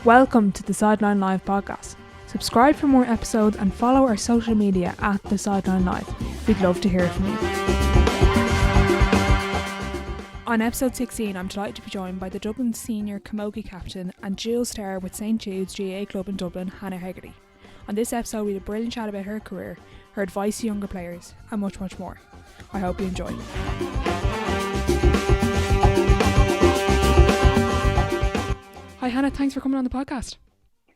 Welcome to the Sideline Live podcast. Subscribe for more episodes and follow our social media at the Sideline Live. We'd love to hear from you. On episode 16, I'm delighted to be joined by the Dublin senior Camogie captain and dual star with St Judes GAA club in Dublin, Hannah Hegarty. On this episode, we had a brilliant chat about her career, her advice to younger players, and much, much more. I hope you enjoy. Hi Hannah, thanks for coming on the podcast.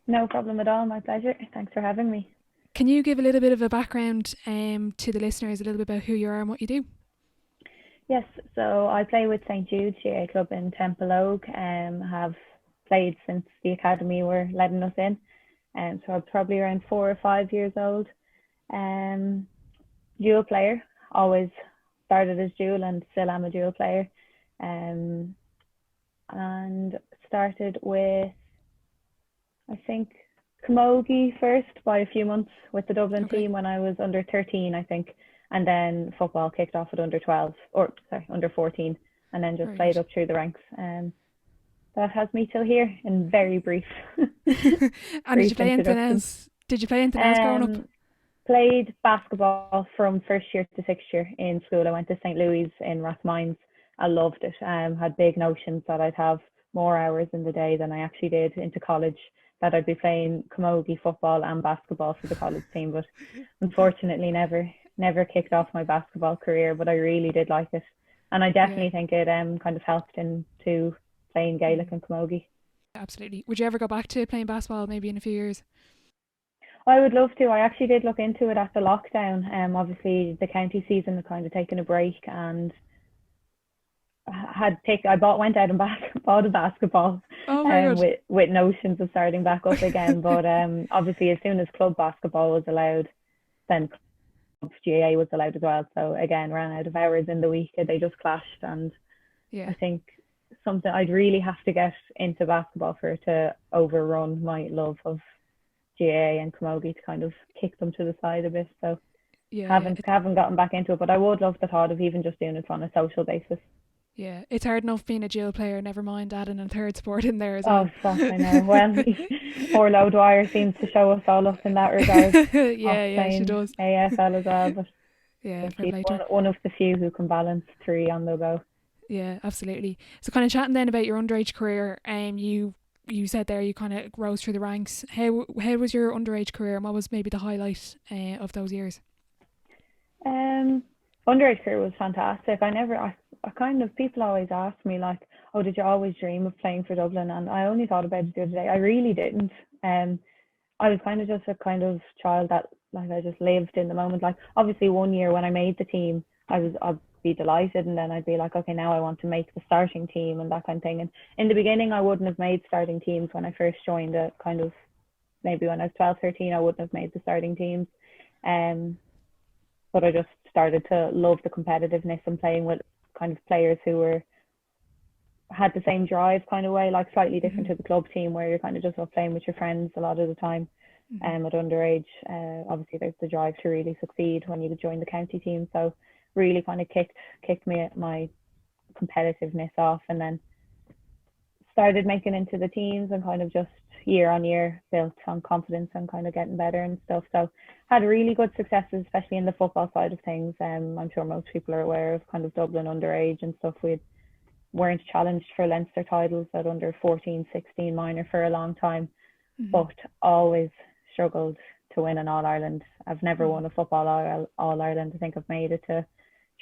No problem at all, my pleasure. Thanks for having me. Can you give a little bit of a background to the listeners, a little bit about who you are and what you do? Yes, so I play with St Judes GAA club in Temple Oak and have played since the academy were letting us in. So I'm probably around 4 or 5 years old. Dual player, always started as dual and still am a dual player. And started with, I think, Camogie first by a few months with the Dublin team when I was under 13, I think. And then football kicked off at under 14, and then just played up through the ranks. That has me till here in very brief. And did you play anything else? Growing up? Played basketball from first year to sixth year in school. I went to St Louis in Rathmines. I loved it. Had big notions that I'd have more hours in the day than I actually did into college, that I'd be playing camogie, football and basketball for the college team, but unfortunately never kicked off my basketball career, but I really did like it, and I definitely think it kind of helped into playing Gaelic and camogie. Absolutely. Would you ever go back to playing basketball maybe in a few years? I would love to. I actually did look into it after lockdown. Obviously the county season had kind of taken a break, and went out and bought a basketball with notions of starting back up again. But obviously as soon as club basketball was allowed, then club GAA was allowed as well. So again, ran out of hours in the week. They just clashed, and I think something I'd really have to get into basketball for it to overrun my love of GAA and camogie, to kind of kick them to the side a bit. So haven't gotten back into it, but I would love the thought of even just doing it on a social basis. Yeah, it's hard enough being a dual player, never mind adding a third sport in there as well. Oh, fuck, I know. Well, poor Lo Dwyer seems to show us all up in that regard. yeah, she does. AFL as well, but she's one of the few who can balance three on the go. Yeah, absolutely. So kind of chatting then about your underage career, you said there you kind of rose through the ranks. How was your underage career, and what was maybe the highlight of those years? Underage career was fantastic. I kind of, people always ask me like, oh, did you always dream of playing for Dublin? And I only thought about it the other day. I really didn't. I was kind of just a kind of child that, like, I just lived in the moment. Like, obviously one year when I made the team, I'd be delighted, and then I'd be like, okay, now I want to make the starting team and that kind of thing. And in the beginning I wouldn't have made starting teams when I first joined it. Kind of maybe when I was 12, 13, I wouldn't have made the starting teams. But I just started to love the competitiveness and playing with kind of players who had the same drive kind of way, like slightly different to the club team where you're kind of just playing with your friends a lot of the time. At underage, obviously there's the drive to really succeed when you join the county team, so really kind of kicked me my competitiveness off, and then started making into the teams and kind of just year on year built on confidence and kind of getting better and stuff. So had really good successes, especially in the football side of things. I'm sure most people are aware of kind of Dublin underage and stuff. We weren't challenged for Leinster titles at under 14, 16 minor for a long time, but always struggled to win an All-Ireland. I've never won a football All-Ireland. I think I've made it to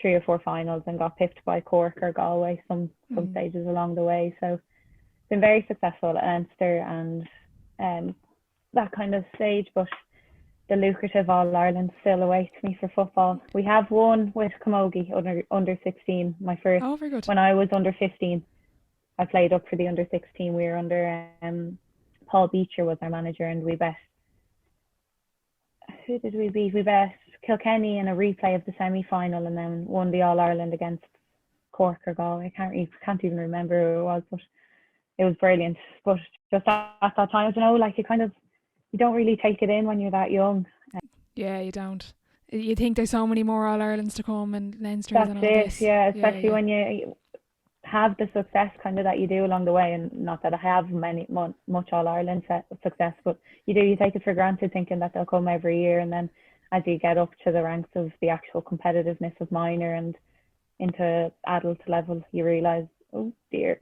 3 or 4 finals and got pipped by Cork or Galway some stages along the way. So been very successful at Leinster and that kind of stage, but the lucrative All-Ireland still awaits me for football. We have won with camogie under 16. My first, very good. When I was under 15, I played up for the under 16. We were under Paul Beecher was our manager, and we bet. Who did we beat? We bet Kilkenny in a replay of the semi-final, and then won the All-Ireland against Cork or Galway. I can't even remember who it was, but it was brilliant. But just at that time, I don't know, like you don't really take it in when you're that young. Yeah, you don't. You think there's so many more All-Irelands to come and Leinsters That's and all it, this. yeah, especially when you have the success kind of that you do along the way, and not that I have much All Ireland success, but you take it for granted thinking that they'll come every year, and then as you get up to the ranks of the actual competitiveness of minor and into adult level, you realise, oh dear,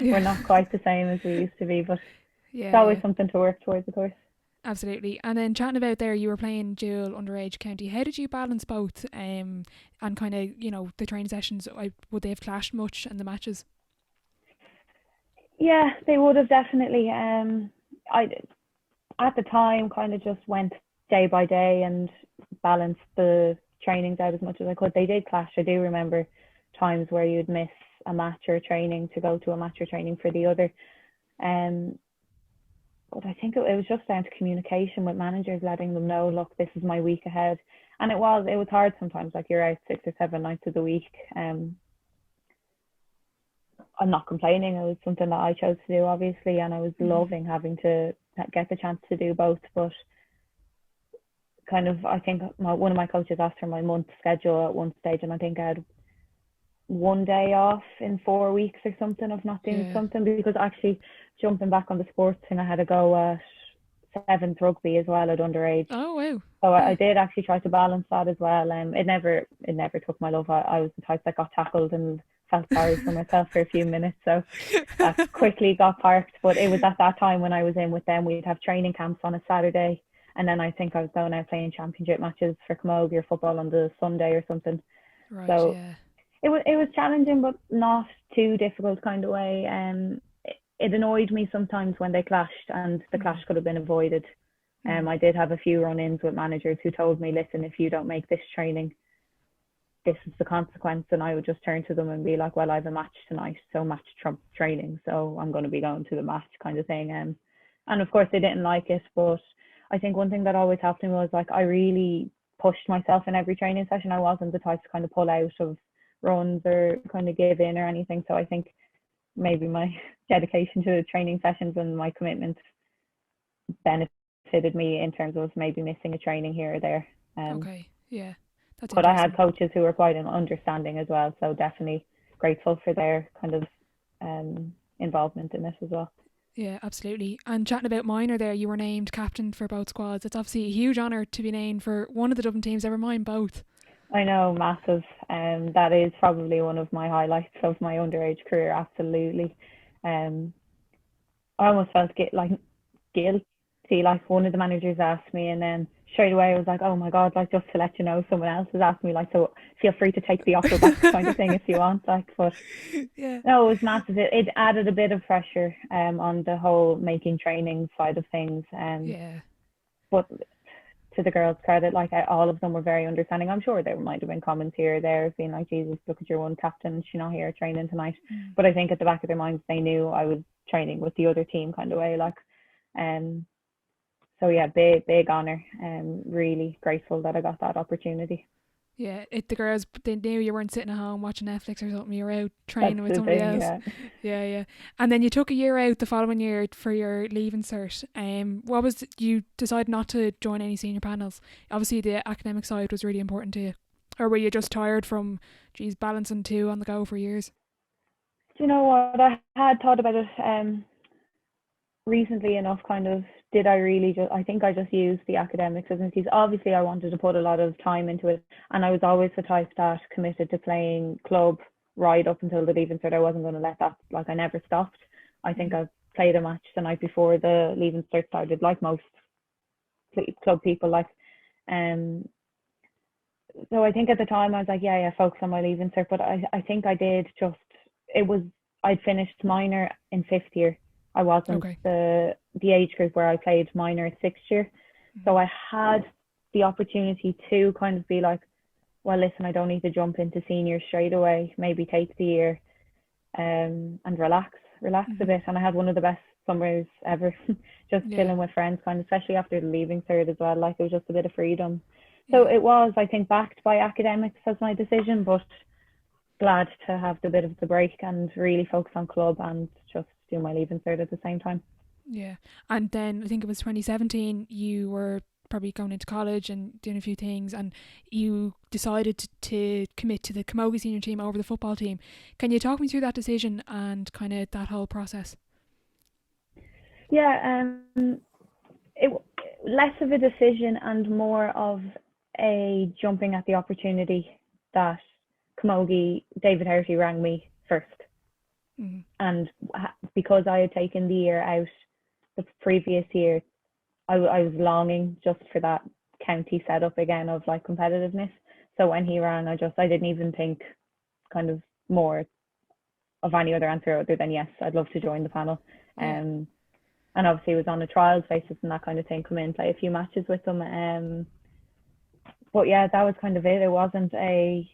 we're not quite the same as we used to be, but it's always something to work towards, of course. Absolutely. And then chatting about there, you were playing dual underage county. How did you balance both? And kind of, the training sessions, would they have clashed much in the matches? Yeah, they would have definitely. I at the time kind of just went day by day and balanced the trainings out as much as I could. They did clash. I do remember times where you'd miss a match or a training to go to a match or training for the other. But I think it was just down to communication with managers, letting them know, look, this is my week ahead. And it was hard sometimes, like you're out 6 or 7 nights of the week. I'm not complaining. It was something that I chose to do, obviously, and I was loving having to get the chance to do both. But kind of, I think one of my coaches asked for my month schedule at one stage, and I think I had 1 day off in 4 weeks or something of not doing something, because actually jumping back on the sports thing, I had to go at 7th rugby as well at underage. Oh wow. So I did actually try to balance that as well. It never took my love. I was the type that got tackled and felt sorry for myself for a few minutes, so that quickly got parked. But it was at that time when I was in with them, we'd have training camps on a Saturday, and then I think I was going out playing championship matches for Camogie or football on the Sunday or something. Right, so yeah. It was challenging, but not too difficult kind of way. It annoyed me sometimes when they clashed, and the clash could have been avoided. I did have a few run-ins with managers who told me, listen, if you don't make this training, this is the consequence. And I would just turn to them and be like, well, I have a match tonight, so match trumps training, so I'm going to be going to the match kind of thing. And of course they didn't like it, but I think one thing that always helped me was, like, I really pushed myself in every training session. I wasn't the type to kind of pull out of runs or kind of give in or anything. So I think maybe my dedication to the training sessions and my commitment benefited me in terms of maybe missing a training here or there. Okay, yeah. That's but I had coaches who were quite understanding as well, so definitely grateful for their kind of involvement in this as well. Yeah, absolutely. And chatting about minor there, you were named captain for both squads. It's obviously a huge honour to be named for one of the Dublin teams, never mind both. I know, massive. That is probably one of my highlights of my underage career, absolutely. I almost felt guilty. Like, one of the managers asked me, and then straight away I was like, oh my God, like, just to let you know, someone else has asked me, like, so feel free to take the offer back kind of thing if you want. Like, but yeah. No, it was massive. It added a bit of pressure on the whole making training side of things. Yeah. But to the girls' credit, like, all of them were very understanding. I'm sure there might have been comments here or there being like, Jesus, look at your one captain, she's not here training tonight. But I think at the back of their minds they knew I was training with the other team kind of way, like. So yeah, big honour, and really grateful that I got that opportunity. Yeah, the girls, they knew you weren't sitting at home watching Netflix or something. You were out training with somebody else. Yeah. And then you took a year out the following year for your leaving cert. What was you decided not to join any senior panels? Obviously, the academic side was really important to you, or were you just tired from, balancing two on the go for years? Do you know what? I had thought about it recently enough. Kind of, did I really just? I think I just used the academics as an excuse. Obviously, I wanted to put a lot of time into it, and I was always the type that committed to playing club right up until the leaving cert. I wasn't going to let that. Like, I never stopped. I think I played a match the night before the leaving cert started, like most club people. Like, so I think at the time I was like, yeah, focus on my leaving cert. But I think I did just. I'd finished minor in 5th year. I wasn't the age group where I played minor at 6th year. So I had the opportunity to kind of be like, well, listen, I don't need to jump into senior straight away. Maybe take the year and relax a bit. And I had one of the best summers ever, just chilling with friends, kind of, especially after the leaving cert as well. Like, it was just a bit of freedom. So it was, I think, backed by academics as my decision, but glad to have the bit of the break and really focus on club and just do my leaving cert at the same time. Yeah. And then I think it was 2017 you were probably going into college and doing a few things, and you decided to commit to the Camogie senior team over the football team. Can you talk me through that decision and kind of that whole process? Yeah, it less of a decision and more of a jumping at the opportunity that Camogie, David Hegarty rang me first. Mm. And because I had taken the year out the previous year, I was longing just for that county setup again of like competitiveness. So when he rang, I didn't even think kind of more of any other answer other than yes, I'd love to join the panel. Yeah. And obviously it was on a trials basis and that kind of thing, come in, play a few matches with them. But yeah, that was kind of it. It wasn't a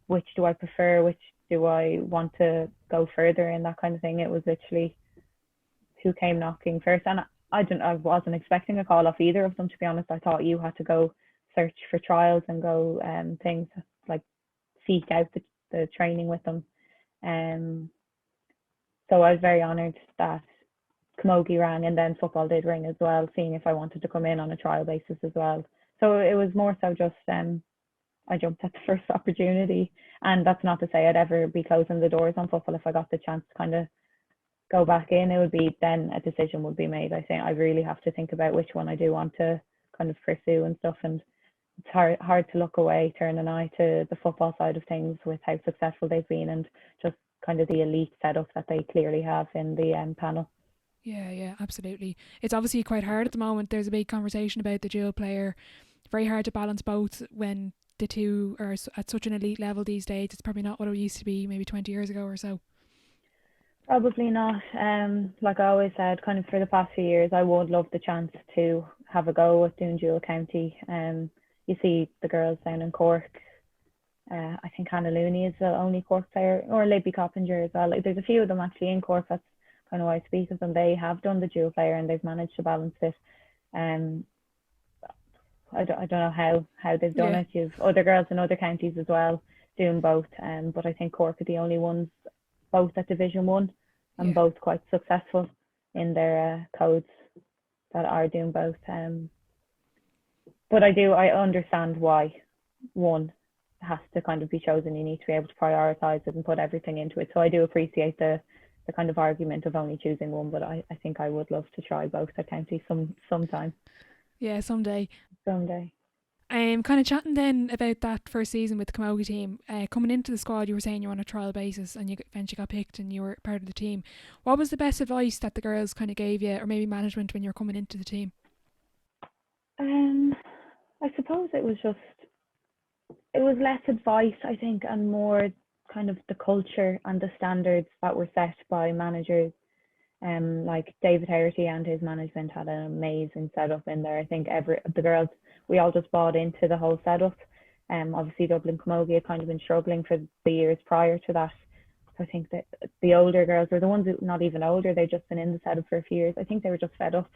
which do I prefer, which do I want to go further in, that kind of thing. It was literally who came knocking first. And I wasn't expecting a call off either of them, to be honest. I thought you had to go search for trials and go things like seek out the training with them. So I was very honoured that Camogie rang, and then football did ring as well, seeing if I wanted to come in on a trial basis as well. So it was more so just I jumped at the first opportunity, and that's not to say I'd ever be closing the doors on football. If I got the chance to kind of go back in, it would be then a decision would be made. I think I really have to think about which one I do want to kind of pursue and stuff, and it's hard to look away, turn an eye to the football side of things with how successful they've been and just kind of the elite setup that they clearly have in the panel. Yeah, absolutely. It's obviously quite hard at the moment. There's a big conversation about the dual player. Very hard to balance both when the two are at such an elite level these days. It's probably not what it used to be maybe 20 years ago or so. Probably not. Like I always said, kind of for the past few years, I would love the chance to have a go at doing dual county. You see the girls down in Cork. I think Hannah Looney is the only Cork player, or Libby Coppinger as well. Like, there's a few of them actually in Cork. That's kind of why I speak of them. They have done the dual player and they've managed to balance it. I don't know how they've done it. You've other girls in other counties as well doing both. But I think Cork are the only ones both at Division 1 and both quite successful in their codes that are doing both. But I understand why one has to kind of be chosen. You need to be able to prioritise it and put everything into it. So I do appreciate the kind of argument of only choosing one, but I think I would love to try both at county sometime. Yeah, someday. Someday. Kind of chatting then about that first season with the Camogie team. Coming into the squad, you were saying you were on a trial basis and you eventually got picked and you were part of the team. What was the best advice that the girls kind of gave you, or maybe management, when you were coming into the team? I suppose it was less advice, I think, and more kind of the culture and the standards that were set by managers. Like David Hegarty and his management had an amazing setup in there. I think the girls, we all just bought into the whole setup. Obviously Dublin Camogie had kind of been struggling for the years prior to that. So I think that the older girls, or the ones that not even older, they've just been in the setup for a few years. I think they were just fed up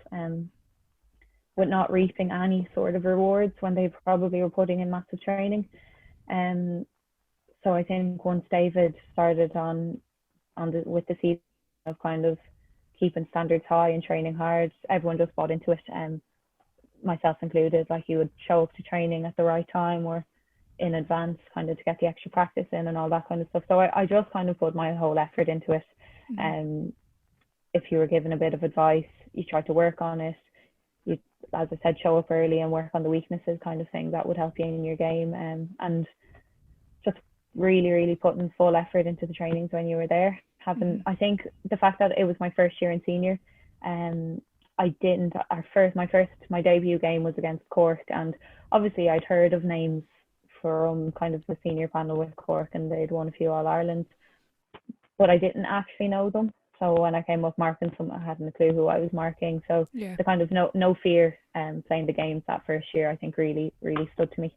with not reaping any sort of rewards when they probably were putting in massive training. So I think once David started with the season of kind of keeping standards high and training hard, everyone just bought into it, myself included. Like, you would show up to training at the right time or in advance, kind of to get the extra practice in and all that kind of stuff. So I just kind of put my whole effort into it. If you were given a bit of advice, you try to work on it. You, as I said, show up early and work on the weaknesses, kind of thing that would help you in your game. And just really, really putting full effort into the trainings when you were there. I think the fact that it was my first year in senior, my debut game was against Cork, and obviously I'd heard of names from kind of the senior panel with Cork, and they'd won a few All-Irelands, but I didn't actually know them. So when I came up marking some, I hadn't a clue who I was marking. So the kind of no fear playing the games that first year, I think really, really stood to me.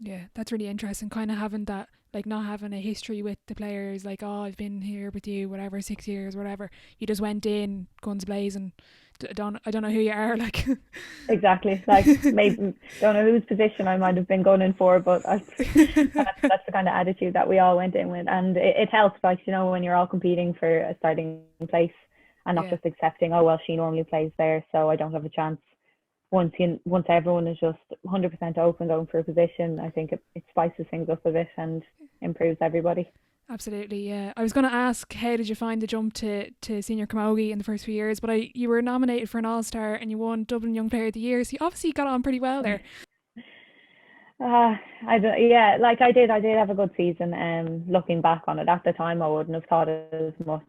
Yeah, that's really interesting, kind of having that, like, not having a history with the players, like, oh, I've been here with you, whatever, 6 years, whatever. You just went in, guns blazing. I don't know who you are, like. Exactly. Like, maybe don't know whose position I might have been gunning for, but that's the kind of attitude that we all went in with, and it helps, like, you know, when you're all competing for a starting place and not just accepting, oh well, she normally plays there, so I don't have a chance. once everyone is just 100% open going for a position, I think it spices things up a bit and improves everybody. Absolutely, yeah. I was going to ask, how did you find the jump to senior camogie in the first few years? But you were nominated for an All-Star and you won Dublin Young Player of the Year, so you obviously got on pretty well there. Yeah, like I did have a good season. Looking back on it, at the time I wouldn't have thought it as much.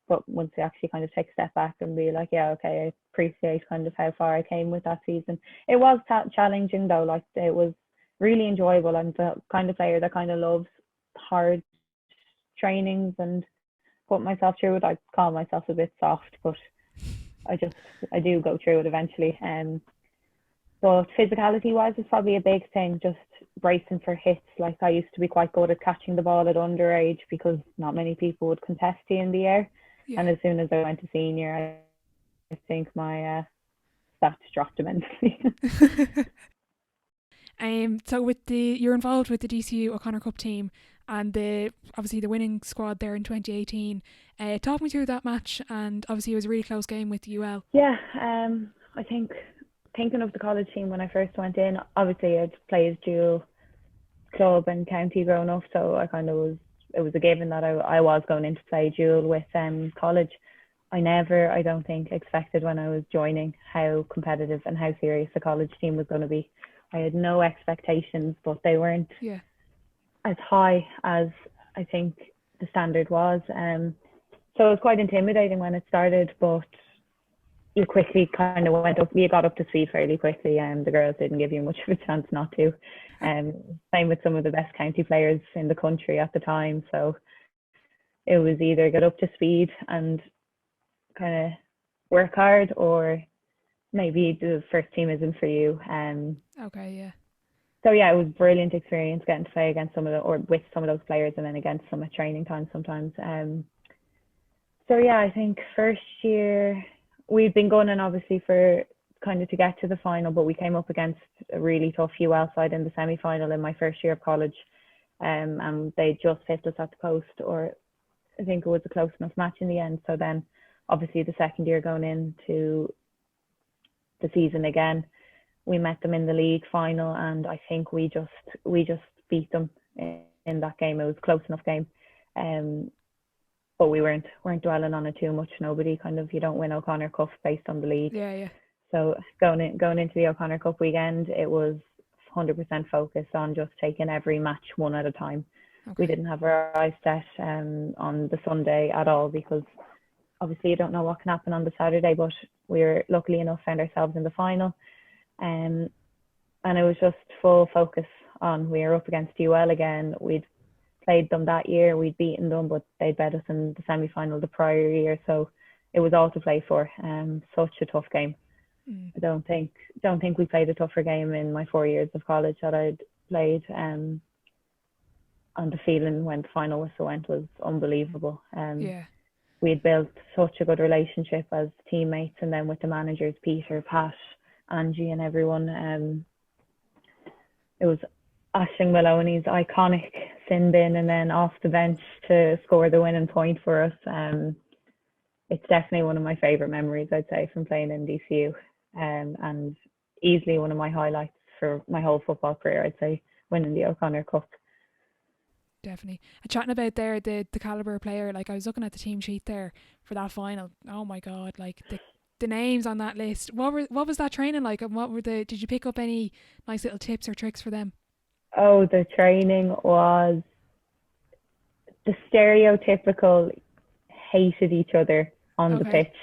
But once you actually kind of take a step back and be like, yeah, okay, I appreciate kind of how far I came with that season. It was challenging though. Like, it was really enjoyable. I'm the kind of player that kind of loves hard trainings and put myself through it. I call myself a bit soft, but I do go through it eventually. But physicality wise is probably a big thing, just bracing for hits. Like, I used to be quite good at catching the ball at underage because not many people would contest you in the air. Yeah. And as soon as I went to senior, I think my stats dropped immensely. So you're involved with the DCU O'Connor Cup team and obviously the winning squad there in 2018. Talk me through that match, and obviously it was a really close game with UL. Yeah, I think thinking of the college team when I first went in, obviously I'd played dual club and county growing up, so it was a given that I was going in to play dual with college. I don't think expected when I was joining how competitive and how serious the college team was going to be. I had no expectations, but they weren't as high as I think the standard was. So it was quite intimidating when it started, but you quickly kind of you got up to speed fairly quickly, and the girls didn't give you much of a chance not to. Same with some of the best county players in the country at the time. So it was either get up to speed and kind of work hard, or maybe the first team isn't for you. Okay, yeah. So yeah, it was a brilliant experience getting to play against with some of those players, and then against some at training time sometimes. So yeah, I think first year we'd been going in obviously for kind of to get to the final, but we came up against a really tough UL side in the semi-final in my first year of college, and they just pipped us at the post, or I think it was a close enough match in the end. So then obviously the second year going into the season again, we met them in the league final, and I think we just beat them in that game. It was a close enough game, but we weren't dwelling on it too much. Nobody you don't win O'Connor Cup based on the league. Yeah. So going into the O'Connor Cup weekend, it was 100% focused on just taking every match one at a time. Okay. We didn't have our eyes set on the Sunday at all, because obviously you don't know what can happen on the Saturday, but we were luckily enough found ourselves in the final. And it was just full focus on, we were up against UL again. We'd played them that year, we'd beaten them, but they'd bet us in the semi-final the prior year, so it was all to play for. Such a tough game. I don't think we played a tougher game in my 4 years of college that I'd played. And the feeling when the final whistle went was unbelievable. We had built such a good relationship as teammates, and then with the managers, Peter, Pat, Angie and everyone. It was Aisling Maloney's iconic sin bin and then off the bench to score the winning point for us. It's definitely one of my favourite memories, I'd say, from playing in DCU, and easily one of my highlights for my whole football career, I'd say, winning the O'Connor Cup. Definitely. And chatting about there the calibre player, like I was looking at the team sheet there for that final. Oh my God, like the names on that list. What was that training like, and did you pick up any nice little tips or tricks for them? Oh, the training was the stereotypical hated each other on the pitch.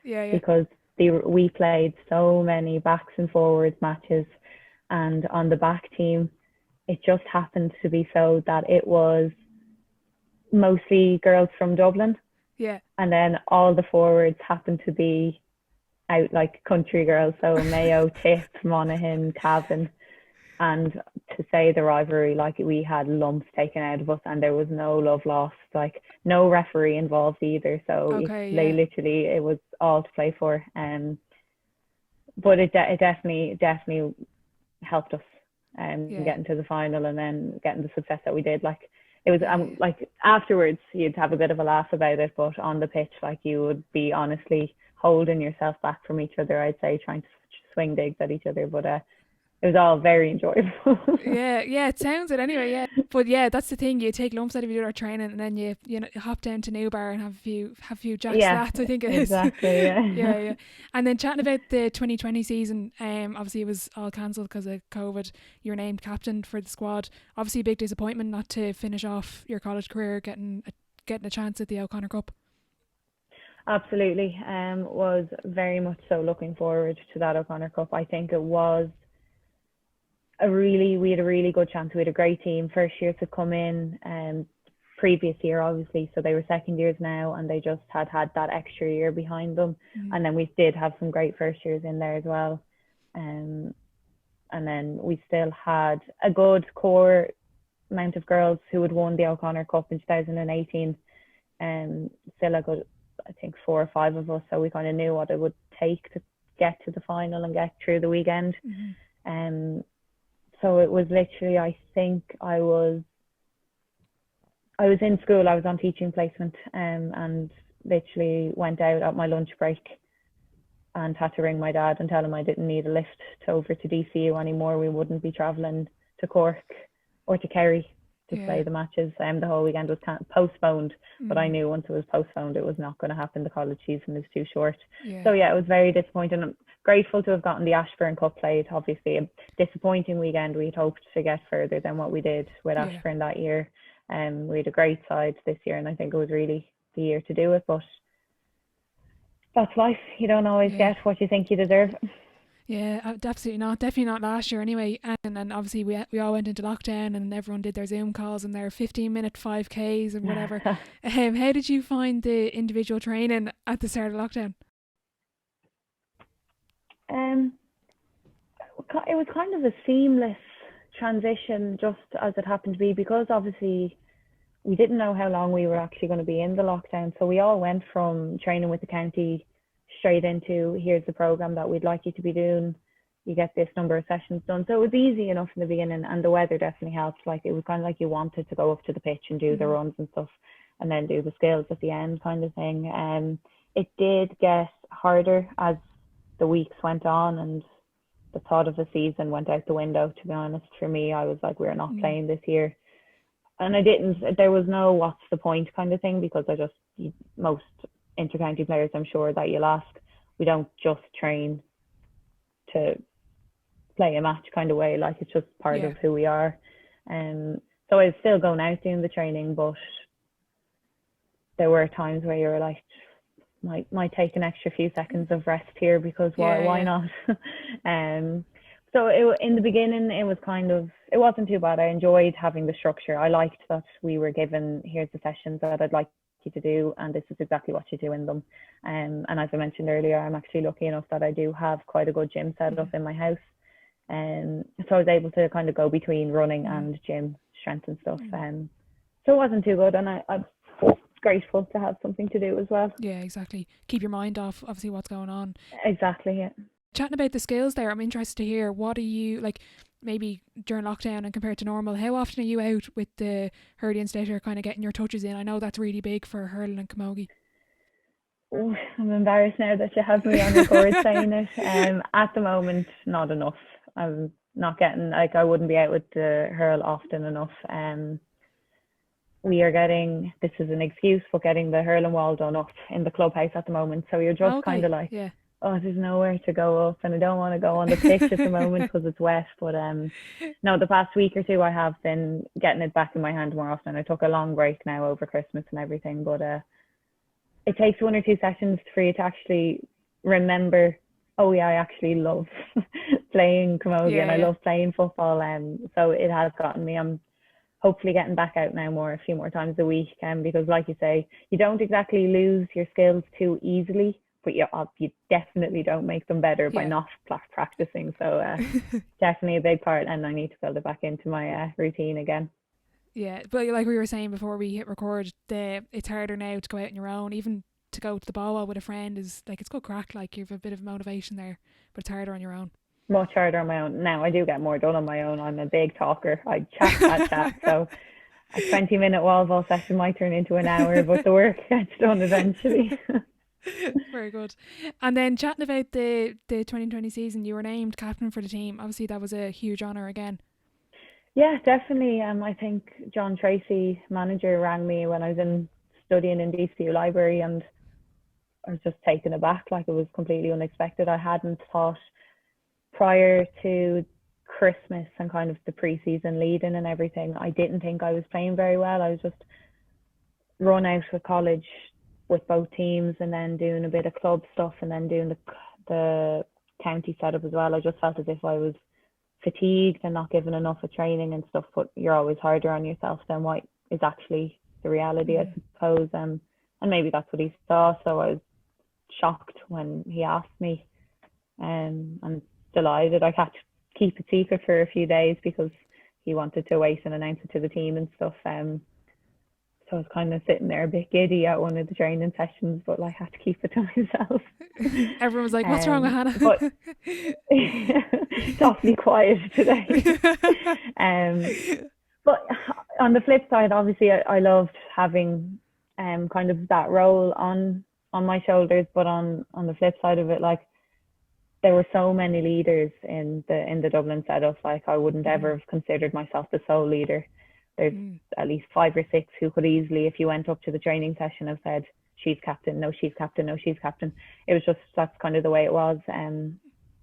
Yeah. Because we played so many backs and forwards matches, and on the back team it just happened to be so that it was mostly girls from Dublin. Yeah. And then all the forwards happened to be out like country girls, so Mayo, Tip, Monaghan, Cavan. And to say the rivalry, like we had lumps taken out of us, and there was no love lost, like no referee involved either. So it was all to play for. But it definitely helped us getting to the final and then getting the success that we did. Like it was like afterwards you'd have a bit of a laugh about it, but on the pitch, like you would be honestly holding yourself back from each other, I'd say, trying to swing digs at each other. But it was all very enjoyable. Yeah, it sounds it anyway, yeah. But yeah, that's the thing, you take lumps out of your training and then you hop down to New Bar and have a few jack slats, I think it is. Exactly, yeah. Yeah. And then chatting about the 2020 season, obviously it was all cancelled because of COVID. You were named captain for the squad. Obviously a big disappointment not to finish off your college career getting a chance at the O'Connor Cup. Absolutely. Was very much so looking forward to that O'Connor Cup. I think it was we had a really good chance. We had a great team. First year to come in, previous year obviously, so they were second years now, and they just had that extra year behind them. And then we did have some great first years in there as well. And then we still had a good core amount of girls who had won the O'Connor Cup in 2018. Still a good, I think, 4 or 5 of us, so we kind of knew what it would take to get to the final and get through the weekend. So it was literally, I think I was in school, I was on teaching placement, and literally went out at my lunch break and had to ring my dad and tell him I didn't need a lift over to DCU anymore. We wouldn't be travelling to Cork or to Kerry to play the matches. The whole weekend was postponed, but I knew once it was postponed it was not going to happen. The college season is too short. So yeah, it was very disappointing. I'm grateful to have gotten the Ashburn Cup played. Obviously a disappointing weekend. We had hoped to get further than what we did with Ashburn that year. We had a great side this year, and I think it was really the year to do it, but that's life. You don't always get what you think you deserve. Yeah, absolutely not. Definitely not last year anyway. And obviously we all went into lockdown and everyone did their Zoom calls and their 15-minute 5Ks and whatever. How did you find the individual training at the start of lockdown? It was kind of a seamless transition, just as it happened to be, because obviously we didn't know how long we were actually going to be in the lockdown. So we all went from training with the county straight into, here's the program that we'd like you to be doing. You get this number of sessions done. So it was easy enough in the beginning, and the weather definitely helped. Like, it was kind of like you wanted to go up to the pitch and do the runs and stuff, and then do the skills at the end kind of thing. It did get harder as the weeks went on, and the thought of a season went out the window, to be honest. For me, I was like, we're not playing this year. And there was no what's the point kind of thing, because most intercounty players, I'm sure that you'll ask, we don't just train to play a match kind of way. Like, it's just part of who we are. So I was still going out doing the training, but there were times where you were like, might take an extra few seconds of rest here, because why not? So in the beginning, it wasn't too bad. I enjoyed having the structure. I liked that we were given, here's the sessions that I'd like you to do, and this is exactly what you do in them. And as I mentioned earlier, I'm actually lucky enough that I do have quite a good gym set up in my house. So I was able to kind of go between running and gym strength and stuff. So it wasn't too good, and I'm grateful to have something to do as well. Yeah, exactly. Keep your mind off, obviously, what's going on. Exactly, yeah. Chatting about the skills there, I'm interested to hear, what are you, like, maybe during lockdown and compared to normal, how often are you out with the hurley and stator kind of getting your touches in? I know that's really big for hurling and camogie. Oh, I'm embarrassed now that you have me on record saying it. At the moment, not enough. I'm not getting, I wouldn't be out with the hurl often enough. We are getting, this is an excuse, but getting the hurling wall done up in the clubhouse at the moment. So you're just kind of like, oh, there's nowhere to go up, and I don't want to go on the pitch at the moment because it's wet. But no, the past week or two I have been getting it back in my hand more often. I took a long break now over Christmas and everything, but it takes 1 or 2 sessions for you to actually remember, oh yeah, I actually love playing camogie and I love playing football. So it has gotten me. I'm hopefully getting back out now a few more times a week, because like you say, you don't exactly lose your skills too easily, but you definitely don't make them better by not practicing. So definitely a big part, and I need to build it back into my routine again. Yeah, but like we were saying before we hit record, it's harder now to go out on your own. Even to go to the ball with a friend is like, it's good crack. Like, you have a bit of motivation there, but it's harder on your own. Much harder on my own. Now I do get more done on my own. I'm a big talker. I chat. So a 20-minute wall ball session might turn into an hour, but the work gets done eventually. Very good. And then chatting about the 2020 season, you were named captain for the team. Obviously, that was a huge honour again. Yeah, definitely. I think John Tracy, manager, rang me when I was studying in DCU Library, and I was just taken aback. Like, it was completely unexpected. I hadn't thought prior to Christmas and kind of the pre-season leading and everything. I didn't think I was playing very well. I was just run out of college with both teams, and then doing a bit of club stuff, and then doing the county setup as well. I just felt as if I was fatigued and not given enough of training and stuff. But you're always harder on yourself than what is actually the reality, I suppose. And maybe that's what he saw. So I was shocked when he asked me. I'm delighted. I had to keep it secret for a few days because he wanted to wait and announce it to the team and stuff. So I was kind of sitting there a bit giddy at one of the training sessions, but I had to keep it to myself. Everyone was like, what's wrong with Hannah? But it's awfully quiet today. But on the flip side, obviously, I loved having kind of that role on my shoulders. But on the flip side of it, like, there were so many leaders in the Dublin setup. Like, I wouldn't ever have considered myself the sole leader. There's at least 5 or 6 who could easily, if you went up to the training session, have said, she's captain, no, she's captain, no, she's captain. It was just, that's kind of the way it was,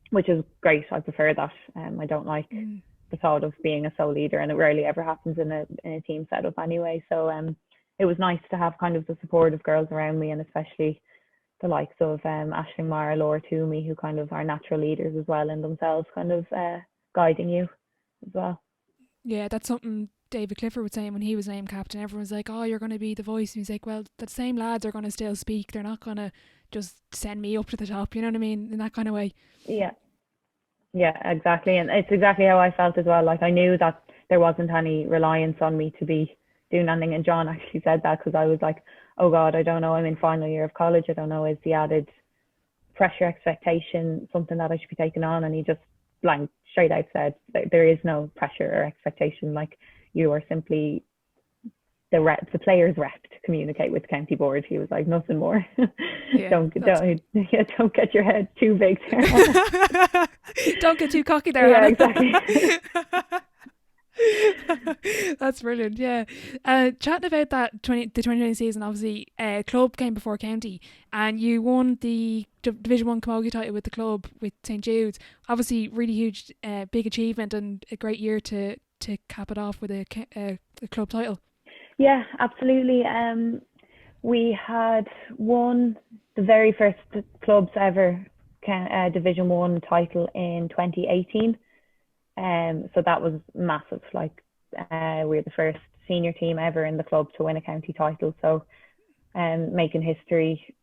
which is great. I prefer that. I don't like the thought of being a sole leader, and it rarely ever happens in a team setup anyway. So it was nice to have kind of the support of girls around me, and especially the likes of Aisling Mara, Laura Toomey, who kind of are natural leaders as well in themselves, kind of guiding you as well. Yeah, that's something David Clifford was saying when he was named captain. Everyone was like, oh, you're going to be the voice. And he's like, well, the same lads are going to still speak. They're not going to just send me up to the top, you know what I mean? In that kind of way. Yeah, exactly. And it's exactly how I felt as well. Like, I knew that there wasn't any reliance on me to be doing anything. And John actually said that, because I was like, oh God, I don't know. I'm in final year of college. I don't know, is the added pressure, expectation something that I should be taking on? And he just straight out said, there is no pressure or expectation. Like, you are simply the player's rep to communicate with the county board. He was like, nothing more. Yeah, don't get your head too big there. Don't get too cocky there. Yeah, Hannah. exactly. That's brilliant. Yeah. Chatting about that the 2020 season, obviously club came before county, and you won the Division 1 Camogie title with the club with St Judes. Obviously really huge, big achievement, and a great year to cap it off with a club title. Yeah, absolutely. We had won the very first club's ever Division 1 title in 2018. So that was massive. Like, we were the first senior team ever in the club to win a county title. So making history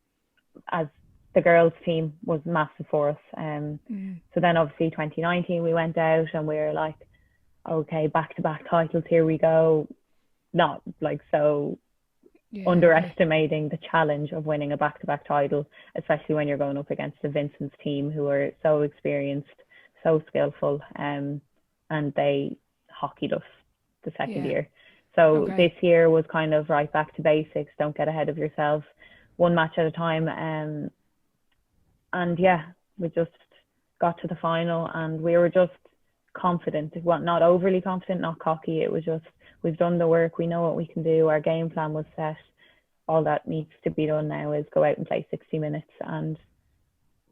as the girls team was massive for us. So then obviously 2019 we went out and we were like, okay, back-to-back titles, here we go. Not like so underestimating the challenge of winning a back-to-back title, especially when you're going up against the Vincent's team, who are so experienced, so skillful, and they hockeyed us the second year. So this year was kind of right back to basics. Don't get ahead of yourself. One match at a time. And yeah, we just got to the final, and we were just confident. Well, not overly confident, not cocky. It was just, we've done the work. We know what we can do. Our game plan was set. All that needs to be done now is go out and play 60 minutes. And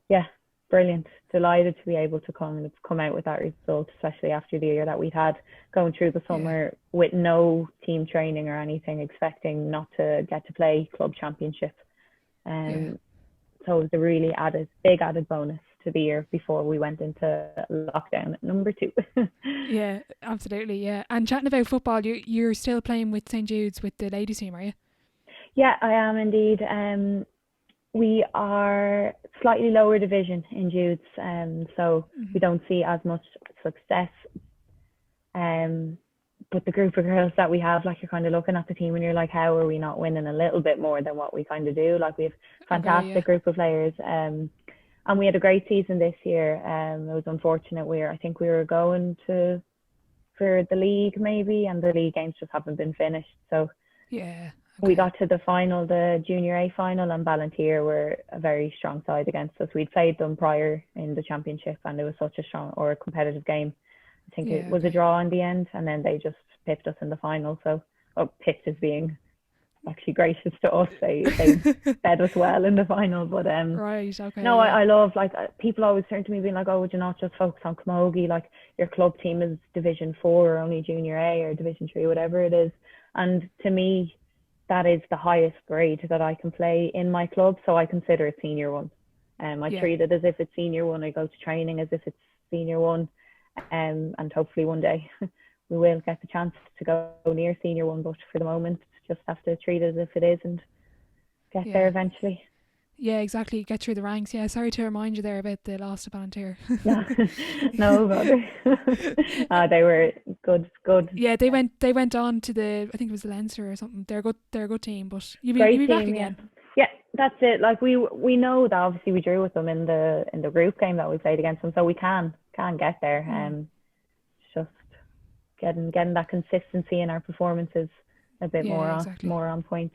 yeah, brilliant. Delighted to be able to come out with that result, especially after the year that we'd had, going through the summer with no team training or anything, expecting not to get to play club championship. So it was a really big added bonus to the year before we went into lockdown at number 2. Yeah, absolutely. Yeah. And chatting about football, you're still playing with St Jude's with the ladies team, are you? Yeah, I am indeed. We are slightly lower division in Judes, so we don't see as much success. But the group of girls that we have, like, you're kind of looking at the team and you're like, how are we not winning a little bit more than what we kind of do? Like, we have a fantastic group of players. And we had a great season this year. It was unfortunate. I think we were going for the league maybe, and the league games just haven't been finished. So yeah, We got to the final, the Junior A final, and Ballantyre were a very strong side against us. We'd played them prior in the championship, and it was such a strong or a competitive game. I think it was a draw in the end, and then they just pipped us in the final. So, pipped is being actually gracious to us. They fed us well in the final. But right, okay. No, I love, like, people always turn to me being like, oh, would you not just focus on camogie? Like, your club team is Division 4 or only Junior A or Division 3, whatever it is. And to me, that is the highest grade that I can play in my club, so I consider it Senior 1. I treat it as if it's Senior 1. I go to training as if it's Senior 1, and hopefully one day we will get the chance to go near Senior 1, but for the moment, just have to treat it as if it is and get there eventually. Yeah, exactly. Get through the ranks. Yeah, sorry to remind you there about the loss to Ballantyre. No bother. They were good. Yeah, they went on to the, I think it was the Leinster or something. They're a good team, but you'll be back again. Yeah, that's it. Like we know that obviously we drew with them in the group game that we played against them, so we can get there. Just getting that consistency in our performances a bit more on point.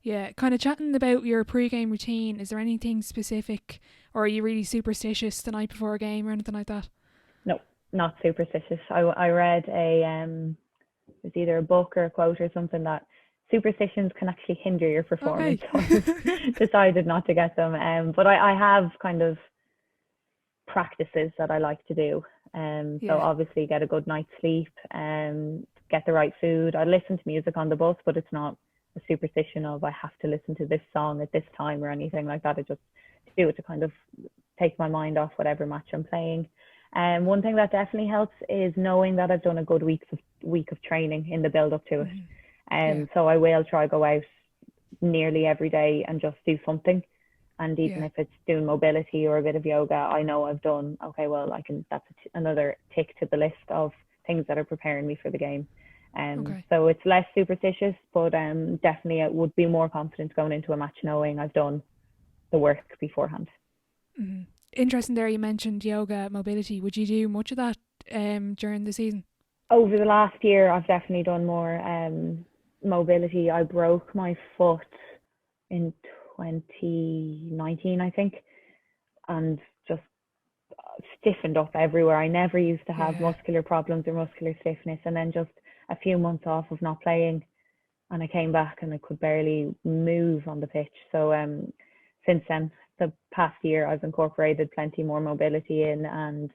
Yeah, kind of chatting about your pre-game routine. Is there anything specific, or are you really superstitious the night before a game or anything like that? No, not superstitious. I read it was either a book or a quote or something that superstitions can actually hinder your performance. Okay. So I decided not to get them. But I have kind of practices that I like to do. So obviously get a good night's sleep, get the right food. I listen to music on the bus, but it's not a superstition of I have to listen to this song at this time or anything like that. I just do it to kind of take my mind off whatever match I'm playing. One thing that definitely helps is knowing that I've done a good week of training in the build up to it. So I will try go out nearly every day and just do something. And even if it's doing mobility or a bit of yoga, I know I've done, okay, well, that's another tick to the list of things that are preparing me for the game. So it's less superstitious, but definitely I would be more confident going into a match knowing I've done the work beforehand. Mm-hmm. Interesting there, you mentioned yoga, mobility. Would you do much of that during the season? Over the last year, I've definitely done more mobility. I broke my foot in 2019, I think, and just stiffened up everywhere. I never used to have muscular problems or muscular stiffness, and then just a few months off of not playing, and I came back and I could barely move on the pitch. So since then, the past year, I've incorporated plenty more mobility in, and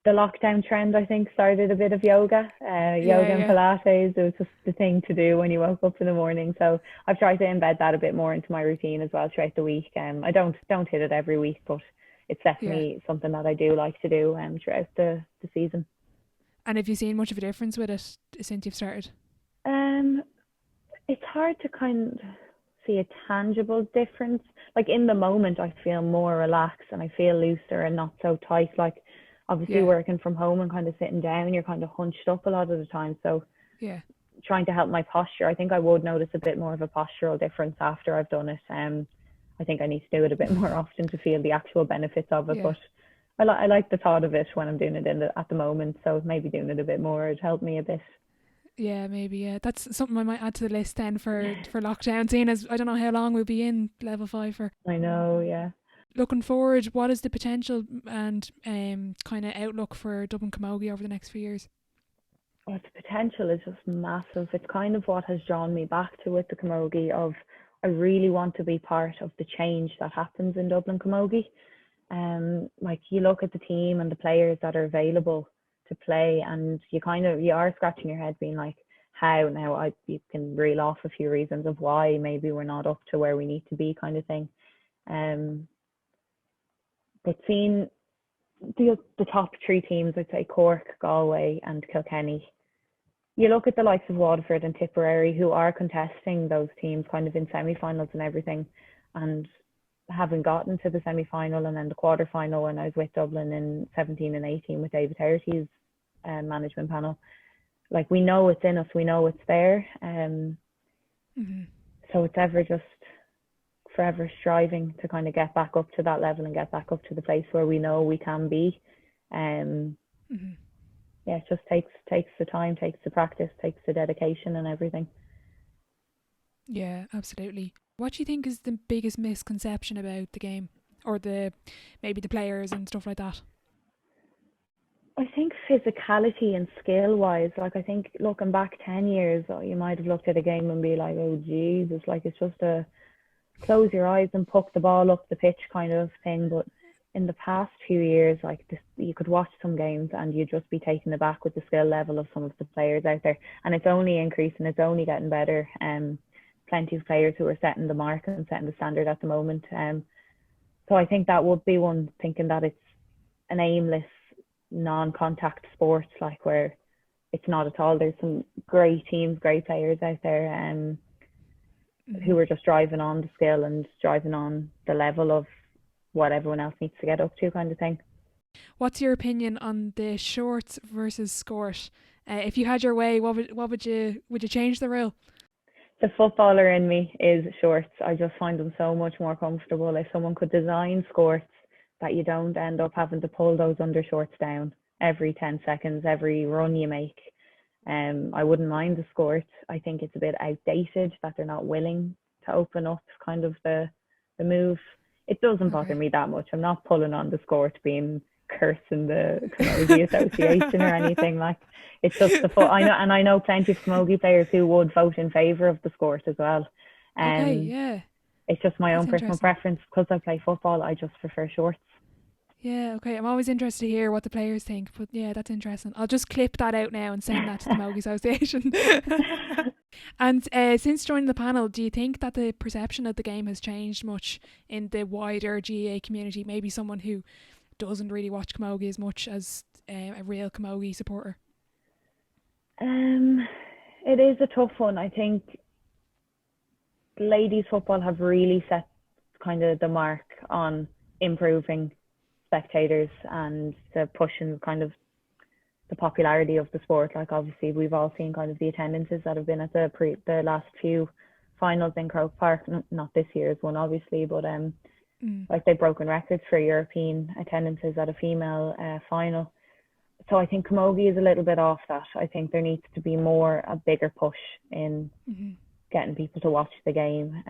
the lockdown trend, I think, started a bit of yoga and Pilates. It was just the thing to do when you woke up in the morning. So I've tried to embed that a bit more into my routine as well throughout the week. I don't hit it every week, but it's definitely something that I do like to do throughout the season. And have you seen much of a difference with it since you've started? It's hard to kind of see a tangible difference. Like in the moment, I feel more relaxed and I feel looser and not so tight. Like obviously working from home and kind of sitting down, you're kind of hunched up a lot of the time. So trying to help my posture, I think I would notice a bit more of a postural difference after I've done it. I think I need to do it a bit more often to feel the actual benefits of it. But I like the thought of it when I'm doing it at the moment. So maybe doing it a bit more would help me a bit. Yeah, maybe. Yeah, that's something I might add to the list then for lockdown. Seeing as I don't know how long we'll be in level 5 for. I know, yeah. Looking forward, what is the potential and kind of outlook for Dublin Camogie over the next few years? Well, the potential is just massive. It's kind of what has drawn me back to it, the Camogie, of I really want to be part of the change that happens in Dublin Camogie. Like you look at the team and the players that are available to play, and you are scratching your head being like, how now? You can reel off a few reasons of why maybe we're not up to where we need to be, kind of thing. But seeing the top 3 teams, I'd say Cork, Galway and Kilkenny, you look at the likes of Waterford and Tipperary, who are contesting those teams kind of in semi-finals and everything, and having gotten to the semi-final and then the quarter-final when I was with Dublin in 17 and 18 with David Hegarty's management panel. Like, we know it's in us, we know it's there. So it's forever striving to kind of get back up to that level and get back up to the place where we know we can be. It just takes the time, takes the practice, takes the dedication and everything. Yeah, absolutely. What do you think is the biggest misconception about the game, or maybe the players and stuff like that? I think physicality and skill wise, like I think looking back 10 years, you might have looked at a game and be like, oh Jesus, like it's just a close your eyes and puck the ball up the pitch kind of thing. But in the past few years, like this, you could watch some games and you'd just be taken aback with the skill level of some of the players out there. And it's only increasing, it's only getting better. Plenty of players who are setting the mark and setting the standard at the moment. So I think that would be one, thinking that it's an aimless, non-contact sport, like where it's not at all. There's some great teams, great players out there who are just driving on the skill and driving on the level of what everyone else needs to get up to, kind of thing. What's your opinion on the shorts versus skort? If you had your way, would you change the rule? The footballer in me is shorts. I just find them so much more comfortable. If someone could design skirts that you don't end up having to pull those undershorts down every 10 seconds, every run you make, I wouldn't mind the skirt. I think it's a bit outdated that they're not willing to open up kind of the move. It doesn't bother me that much. I'm not pulling on the skirt being cursing the Camogie Association or anything. Like, it's just the foot. I know plenty of Camogie players who would vote in favour of the skirt as well. Okay, yeah. It's just my That's own personal interesting. preference. Because I play football, I just prefer shorts. Yeah, okay. I'm always interested to hear what the players think, but yeah, that's interesting. I'll just clip that out now and send that to the Camogie Association. And since joining the panel, do you think that the perception of the game has changed much in the wider GAA community? Maybe someone who doesn't really watch Camogie as much as a real Camogie supporter. It is a tough one. I think ladies football have really set kind of the mark on improving spectators and the pushing kind of the popularity of the sport. Like, obviously we've all seen kind of the attendances that have been at the last few finals in Croke Park. Not this year's one obviously, but like they've broken records for European attendances at a female final. So I think Camogie is a little bit off that. I think there needs to be a bigger push in getting people to watch the game.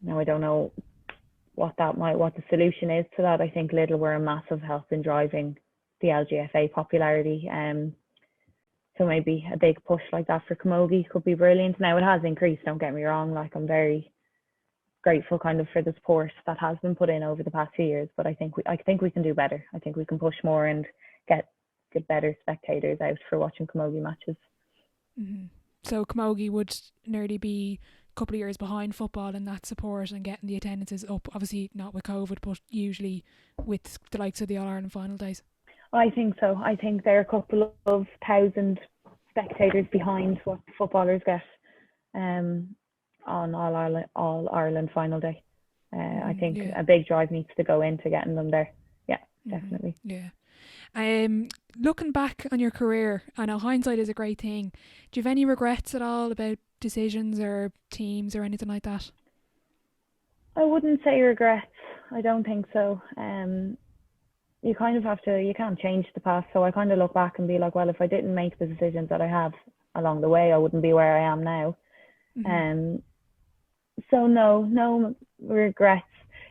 Now I don't know what the solution is to that. I think Lidl were a massive help in driving the LGFA popularity. So maybe a big push like that for Camogie could be brilliant. Now it has increased, don't get me wrong. Like, I'm very grateful kind of for the support that has been put in over the past few years, but I think we can do better. I think we can push more and get better spectators out for watching Camogie matches. So Camogie would nearly be a couple of years behind football in that support and getting the attendances up. Obviously not with COVID, but usually with the likes of the All-Ireland final days. I think so. I think they're a couple of thousand spectators behind what footballers get on All Ireland final day. I think a big drive needs to go into getting them there. Yeah, definitely. Yeah. Looking back on your career, I know hindsight is a great thing. Do you have any regrets at all about decisions or teams or anything like that? I wouldn't say regrets. I don't think so. You kind of you can't change the past. So I kind of look back and be like, well, if I didn't make the decisions that I have along the way, I wouldn't be where I am now. So no regrets.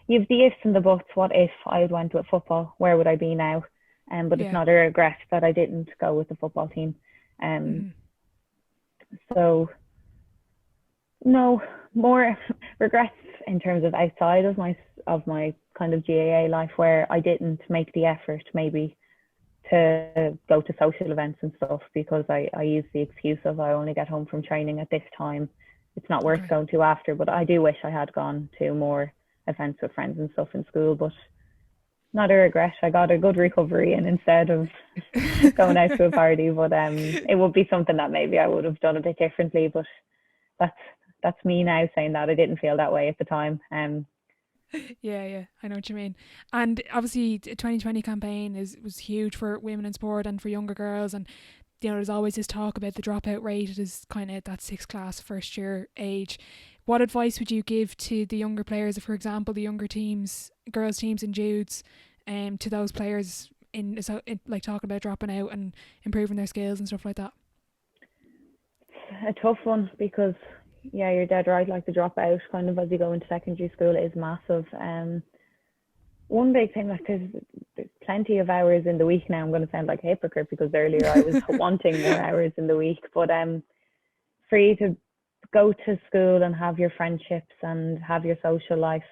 You've the ifs and the buts. What if I had went with football? Where would I be now? But it's not a regret that I didn't go with the football team. So no more regrets in terms of outside of my kind of GAA life, where I didn't make the effort maybe to go to social events and stuff, because I use the excuse of I only get home from training at this time. It's not worth going to after. But I do wish I had gone to more events with friends and stuff in school, but not a regret. I got a good recovery in instead of going out to a party. But it would be something that maybe I would have done a bit differently. But that's me now saying that. I didn't feel that way at the time. Yeah, I know what you mean. And obviously the 2020 campaign was huge for women in sport and for younger girls, and there's always this talk about the dropout rate. It is kind of that sixth class first year age. What advice would you give to the younger players, for example, the younger teams, girls teams in Judes, to those players in like talking about dropping out and improving their skills and stuff like that? a tough one because, yeah, you're dead right. Like the dropout kind of as you go into secondary school is massive. One big thing, like there's plenty of hours in the week now. I'm going to sound like a hypocrite because earlier I was wanting more hours in the week, but for you to go to school and have your friendships and have your social life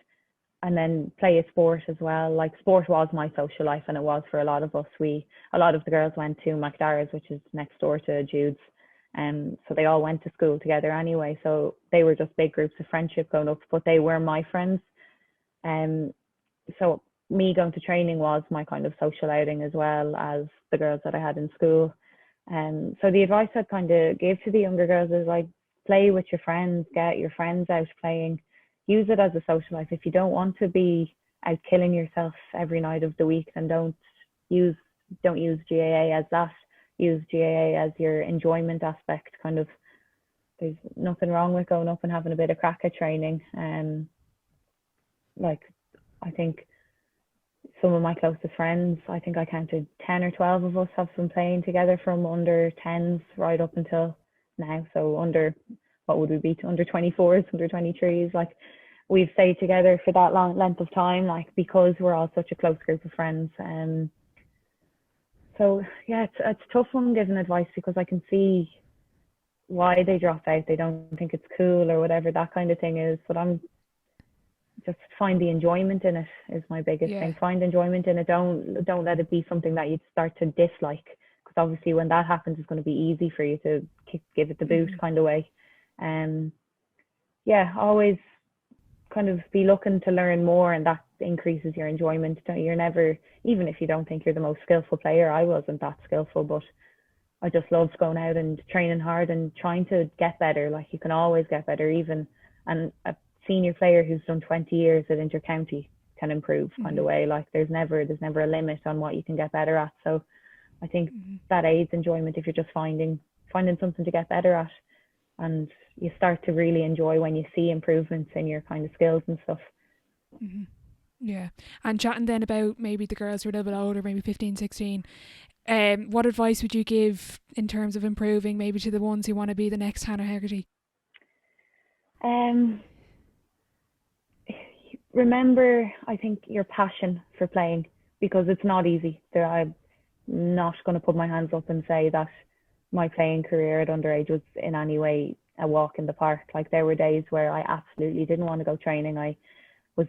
and then play a sport as well. Like sport was my social life, and it was for a lot of us. A lot of the girls went to McDara's, which is next door to Judes. So they all went to school together anyway. So they were just big groups of friendship going up, but they were my friends. So me going to training was my kind of social outing as well as the girls that I had in school. So the advice I'd kind of give to the younger girls is like, play with your friends, get your friends out playing, use it as a social life. If you don't want to be out killing yourself every night of the week, then don't use GAA as that. Use GAA as your enjoyment aspect. Kind of, there's nothing wrong with going up and having a bit of crack at training. Like I think some of my closest friends, I think I counted 10 or 12 of us have been playing together from under 10s right up until now. So under, what would we be, under 24s, under 23s, like we've stayed together for that long length of time, like because we're all such a close group of friends. So yeah, it's a tough one giving advice because I can see why they drop out. They don't think it's cool or whatever that kind of thing is, but I'm just find the enjoyment in it is my biggest thing. Find enjoyment in it. Don't let it be something that you start to dislike, because obviously when that happens, it's going to be easy for you to give it the boot kind of way. Yeah, always kind of be looking to learn more, and that increases your enjoyment. You're never, even if you don't think you're the most skillful player, I wasn't that skillful, but I just loved going out and training hard and trying to get better. Like you can always get better, even, and a senior player who's done 20 years at intercounty can improve kind of way. Like there's never a limit on what you can get better at. So I think that aids enjoyment if you're just finding something to get better at, and you start to really enjoy when you see improvements in your kind of skills and stuff. Yeah. And chatting then about maybe the girls who are a little bit older, maybe 15, 16, what advice would you give in terms of improving maybe to the ones who want to be the next Hannah Hegarty? Remember, I think, your passion for playing, because it's not easy. I'm not going to put my hands up and say that my playing career at underage was in any way a walk in the park. Like there were days where I absolutely didn't want to go training. I was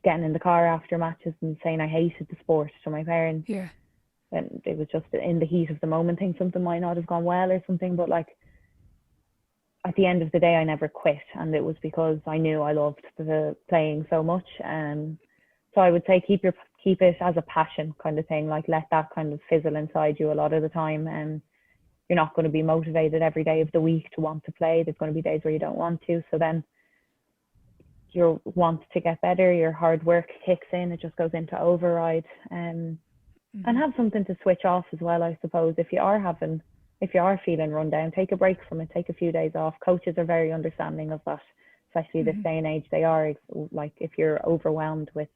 getting in the car after matches and saying I hated the sport to my parents. Yeah. And it was just in the heat of the moment, think something might not have gone well or something, but like at the end of the day, I never quit, and it was because I knew I loved the playing so much. So I would say keep it as a passion kind of thing. Like let that kind of fizzle inside you a lot of the time, and you're not going to be motivated every day of the week to want to play. There's going to be days where you don't want to. So then your want to get better, your hard work kicks in. It just goes into override, and have something to switch off as well. I suppose if you are feeling run down, take a break from it, take a few days off. Coaches are very understanding of that, especially this day and age. They are, like, if you're overwhelmed with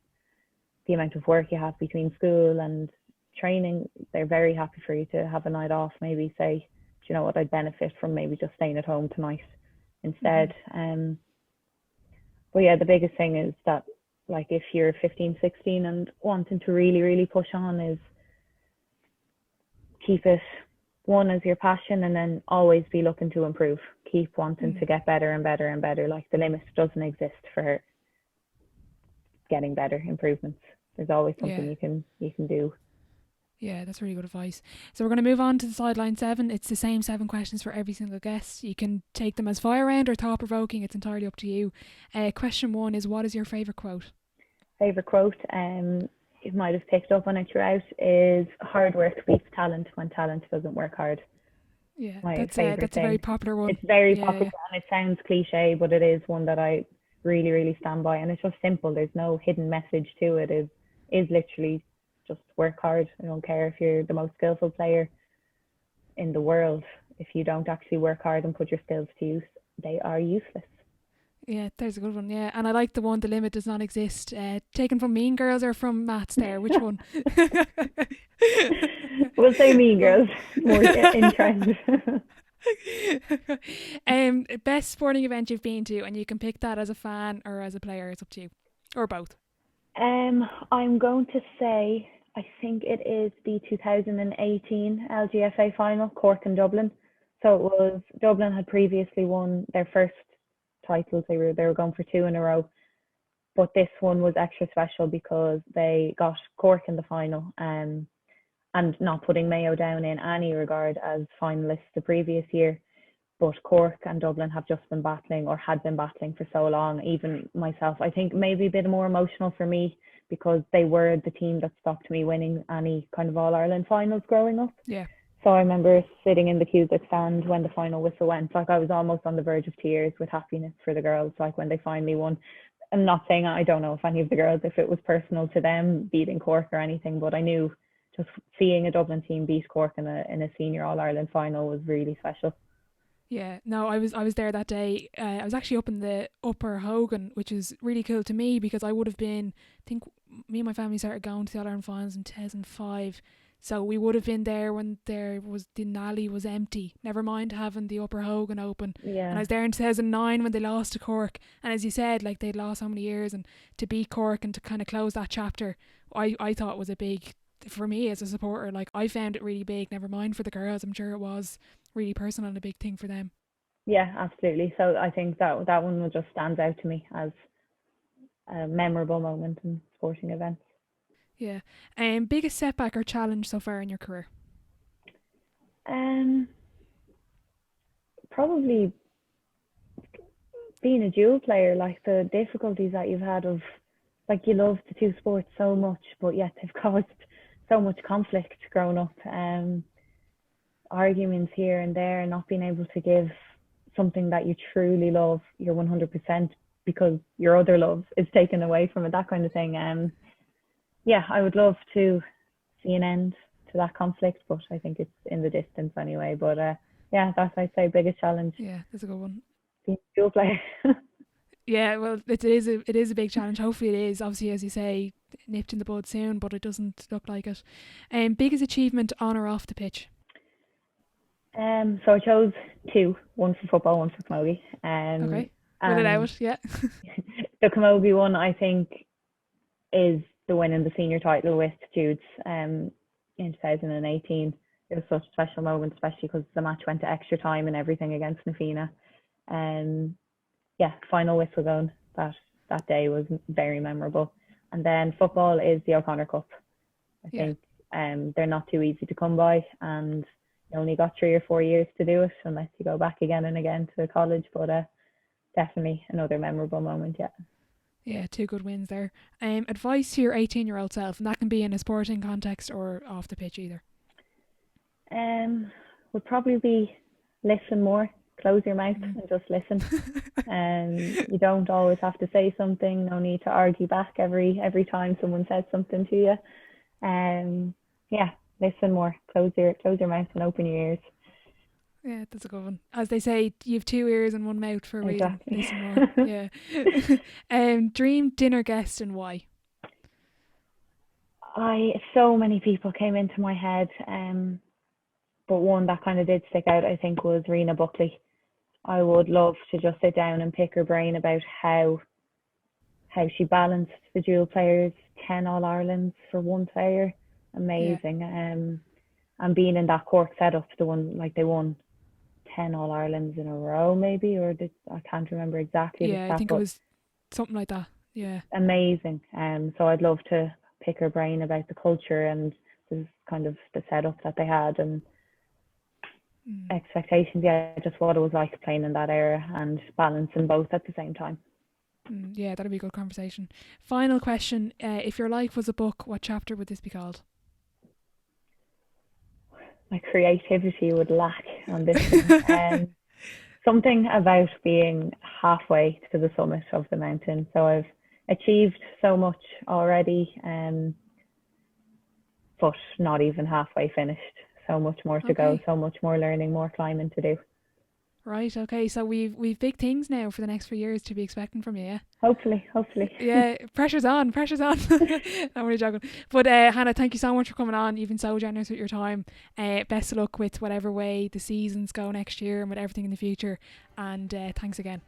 the amount of work you have between school and training, they're very happy for you to have a night off. Maybe say, do you know what, I'd benefit from maybe just staying at home tonight instead. But yeah, the biggest thing is that, like, if you're 15, 16 and wanting to really, really push on, is keep it one as your passion, and then always be looking to improve. Keep wanting to get better and better and better. Like the limit doesn't exist for getting better improvements. There's always something you can do. Yeah, that's really good advice. So we're going to move on to the sideline 7. It's the same 7 questions for every single guest. You can take them as fire round or thought provoking. It's entirely up to you. Question 1 is, what is your favourite quote? Favourite quote, you might have picked up on it throughout, is hard work beats talent when talent doesn't work hard. Yeah, that's a very popular one. It's very popular, and it sounds cliche, but it is one that I really, really stand by. And it's just simple. There's no hidden message to it. It is literally just work hard. I don't care if you're the most skillful player in the world. If you don't actually work hard and put your skills to use, they are useless. Yeah, there's a good one. Yeah, and I like the one, the limit does not exist. Taken from Mean Girls or from Maths there? Which one? We'll say Mean Girls, more in trend. Best sporting event you've been to, and you can pick that as a fan or as a player. It's up to you, or both. I'm going to say I think it is the 2018 LGFA final, Cork and Dublin. So it was Dublin had previously won their first titles. They were going for two in a row, but this one was extra special because they got Cork in the final. And not putting Mayo down in any regard as finalists the previous year. But Cork and Dublin have just been battling or had been battling for so long. Even myself, I think maybe a bit more emotional for me because they were the team that stopped me winning any kind of All-Ireland finals growing up. Yeah. So I remember sitting in the Cusack stand when the final whistle went. Like I was almost on the verge of tears with happiness for the girls. Like when they finally won. I'm not saying I don't know if any of the girls, if it was personal to them beating Cork or anything, but I knew just seeing a Dublin team beat Cork in a senior All-Ireland final was really special. Yeah, no, I was there that day. I was actually up in the Upper Hogan, which is really cool to me because I would have been, I think me and my family started going to the All-Ireland finals in 2005. So we would have been there when the Nally was empty. Never mind having the Upper Hogan open. Yeah. And I was there in 2009 when they lost to Cork. And as you said, like they'd lost so many years, and to beat Cork and to kind of close that chapter, I thought was a big, for me as a supporter, like I found it really big. Never mind for the girls, I'm sure it was really personal and a big thing for them. Yeah, absolutely. So I think that one just stands out to me as a memorable moment in sporting events. Yeah. Biggest setback or challenge so far in your career? Probably being a dual player, like the difficulties that you've had of, like you love the two sports so much, but yet they've caused so much conflict growing up. Arguments here and there, and not being able to give something that you truly love your 100% because your other love is taken away from it, that kind of thing. Yeah, I would love to see an end to that conflict, but I think it's in the distance anyway. But yeah, that's, I'd say, biggest challenge. Yeah, that's a good one. Being a dual player. Yeah, well, it is a big challenge. Hopefully it is. Obviously, as you say, nipped in the bud soon, but it doesn't look like it. Biggest achievement on or off the pitch? So I chose two, one for football, one for camogie. Okay, rule it out, yeah. The camogie one, I think, is the win in the senior title with Judes in 2018. It was such a special moment, especially because the match went to extra time and everything against Nafina. Yeah, final whistle going that day was very memorable. And then football is the O'Connor Cup. I think they're not too easy to come by, and you only got 3 or 4 years to do it unless you go back again and again to college. But definitely another memorable moment, yeah. Yeah, two good wins there. Advice to your 18-year-old self, and that can be in a sporting context or off the pitch either. Would probably be listen more. Close your mouth and just listen. You don't always have to say something. No need to argue back every time someone says something to you. Yeah, listen more. Close your mouth and open your ears. Yeah, that's a good one. As they say, you have 2 ears and 1 mouth for a reason. Exactly. Listen more. Yeah. Dream dinner guest and why? So many people came into my head, but one that kind of did stick out, I think, was Rena Buckley. I would love to just sit down and pick her brain about how she balanced the dual players, 10 All-Irelands for one player. Amazing. Yeah. And being in that Cork setup, the one, like they won 10 All-Irelands in a row maybe, or I can't remember exactly. Yeah, I think it was something like that. Yeah. Amazing. So I'd love to pick her brain about the culture and the kind of the setup that they had and expectations, just what it was like playing in that era and balancing both at the same time. Yeah, that'd be a good conversation. Final question, if your life was a book, what chapter would this be called? My creativity would lack on this one. Something about being halfway to the summit of the mountain. So I've achieved so much already, but not even halfway finished. So much more to go, so much more learning, more climbing to do. Right, okay, so we've big things now for the next few years to be expecting from you, yeah? Hopefully. Yeah, pressure's on. I'm really joking. But Hannah, thank you so much for coming on. You've been so generous with your time. Best of luck with whatever way the seasons go next year and with everything in the future. And thanks again.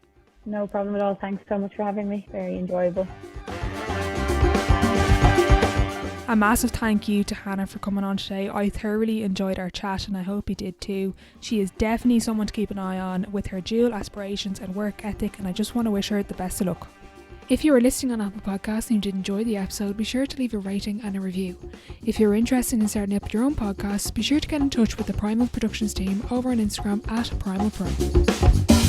No problem at all. Thanks so much for having me. Very enjoyable. A massive thank you to Hannah for coming on today. I thoroughly enjoyed our chat and I hope you did too. She is definitely someone to keep an eye on with her dual aspirations and work ethic, and I just want to wish her the best of luck. If you are listening on Apple Podcasts and you did enjoy the episode, be sure to leave a rating and a review. If you're interested in starting up your own podcast, be sure to get in touch with the Primal Productions team over on Instagram at Primal Pro.